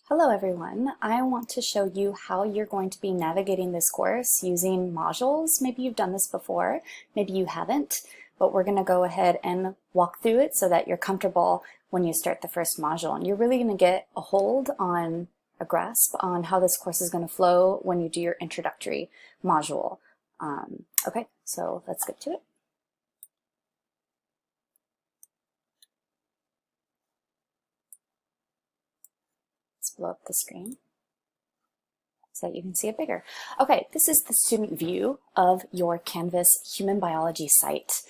Hello everyone, I want to show you how you're going to be navigating this course using modules. Maybe you've done this before, maybe you haven't, but we're going to go ahead and walk through it so that you're comfortable when you start the first module. And you're really going to get a hold on a grasp on how this course is going to flow when you do your introductory module. Okay, so let's get to it. Let's blow up the screen so that you can see it bigger. Okay, this is the student view of your Canvas human biology site.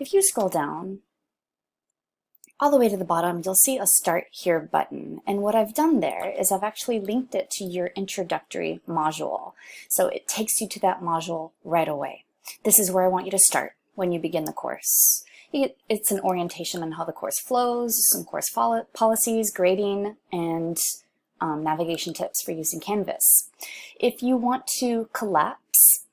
If you scroll down all the way to the bottom, you'll see a Start Here button. And what I've done there is I've actually linked it to your introductory module. So it takes you to that module right away. This is where I want you to start when you begin the course. It's an orientation on how the course flows, some course policies, grading, and navigation tips for using Canvas. If you want to collapse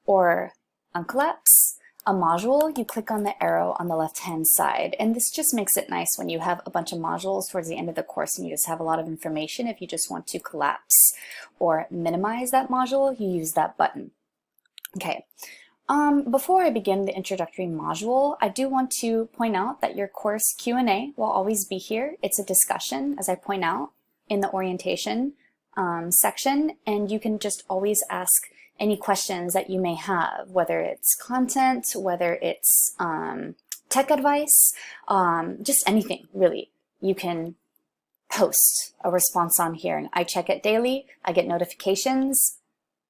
or uncollapse a module, you click on the arrow on the left-hand side, and this just makes it nice when you have a bunch of modules towards the end of the course and you just have a lot of information. If you just want to collapse or minimize that module, you use that button. Okay. Before I begin the introductory module, I do want to point out that your course Q&A will always be here. It's a discussion, as I point out, in the orientation section, and you can just always ask any questions that you may have, whether it's content, whether it's tech advice, just anything really. You can post a response on here, and I check it daily. I get notifications.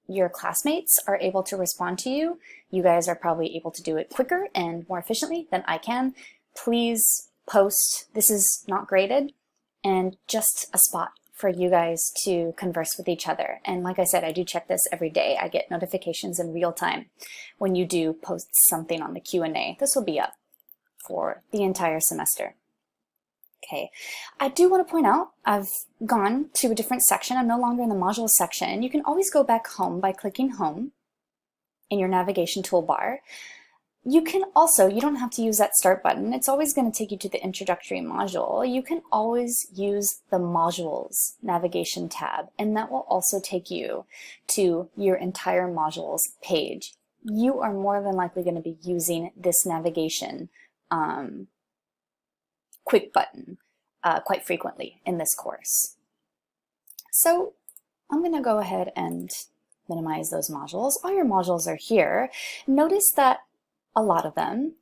Your classmates are able to respond to you. You guys are probably able to do it quicker and more efficiently than I can. Please post. This is not graded, and just a spot for you guys to converse with each other. And like I said, I do check this every day. I get notifications in real time when you do post something on the Q&A. This will be up for the entire semester. Okay, I do want to point out I've gone to a different section. I'm no longer in the module section. You can always go back home by clicking home in your navigation toolbar. You can also, you don't have to use that start button. It's always going to take you to the introductory module. You can always use the modules navigation tab, and that will also take you to your entire modules page. You are more than likely going to be using this navigation quick button quite frequently in this course. So I'm going to go ahead and minimize those modules. All your modules are here. Notice that a lot of them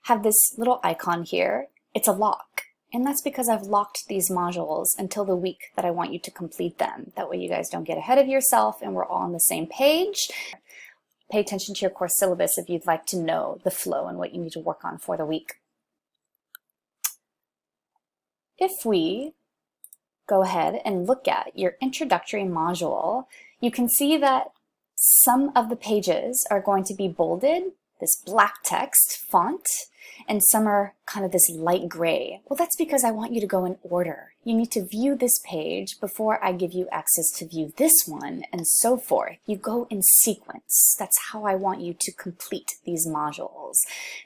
have this little icon here. It's a lock, and that's because I've locked these modules until the week that I want you to complete them. That way you guys don't get ahead of yourself and we're all on the same page. Pay attention to your course syllabus if you'd like to know the flow and what you need to work on for the week. If we go ahead and look at your introductory module, you can see that some of the pages are going to be bolded, this black text font, and some are kind of this light gray. Well, that's because I want you to go in order. You need to view this page before I give you access to view this one, and so forth. You go in sequence. That's how I want you to complete these modules.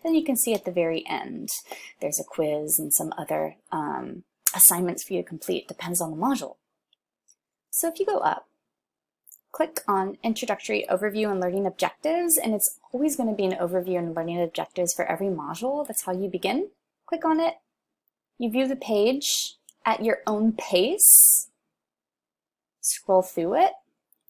Then you can see at the very end, there's a quiz and some other assignments for you to complete. Depends on the module. So if you go up, click on Introductory Overview and Learning Objectives, and it's always going to be an overview and learning objectives for every module. That's how you begin. Click on it. You view the page at your own pace. Scroll through it.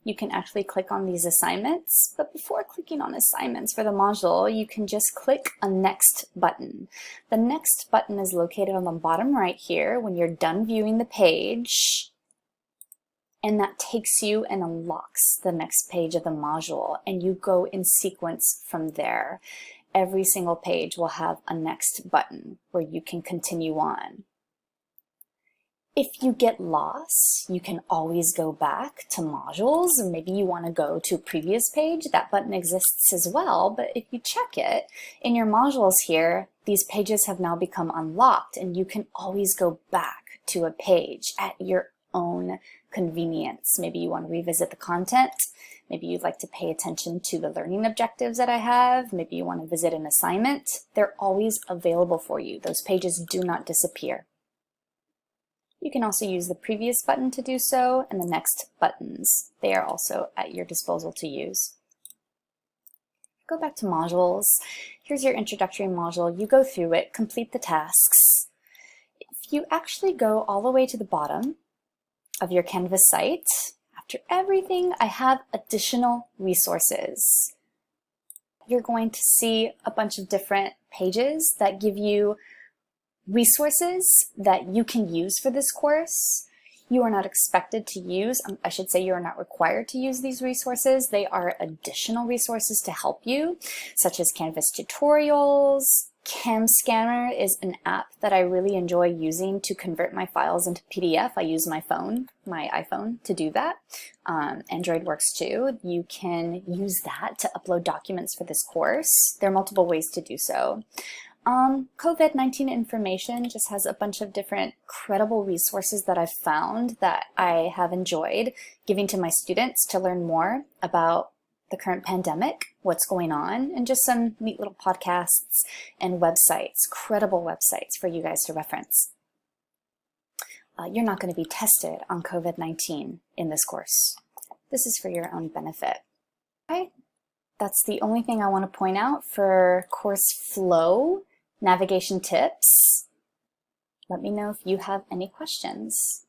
You can actually click on these assignments, but before clicking on assignments for the module, you can just click a Next button. The Next button is located on the bottom right here when you're done viewing the page. And that takes you and unlocks the next page of the module, and you go in sequence from there. Every single page will have a next button where you can continue on. If you get lost, you can always go back to modules, and maybe you want to go to a previous page. That button exists as well, but if you check it in your modules here, these pages have now become unlocked, and you can always go back to a page at your own convenience. Maybe you want to revisit the content. Maybe you'd like to pay attention to the learning objectives that I have. Maybe you want to visit an assignment. They're always available for you. Those pages do not disappear. You can also use the previous button to do so, and the next buttons. They are also at your disposal to use. Go back to modules. Here's your introductory module. You go through it, complete the tasks. If you actually go all the way to the bottom of your Canvas site, after everything, I have additional resources. You're going to see a bunch of different pages that give you resources that you can use for this course. You are not expected to use, I should say you are not required to use these resources. They are additional resources to help you, such as Canvas tutorials. Cam Scanner is an app that I really enjoy using to convert my files into PDF. I use my iPhone to do that. Android works too. You can use that to upload documents for this course. There are multiple ways to do so. COVID-19 information just has a bunch of different credible resources that I've found that I have enjoyed giving to my students to learn more about the current pandemic, what's going on, and just some neat little podcasts and websites, credible websites for you guys to reference. You're not going to be tested on COVID-19 in this course. This is for your own benefit. Okay, that's the only thing I want to point out for course flow navigation tips. Let me know if you have any questions.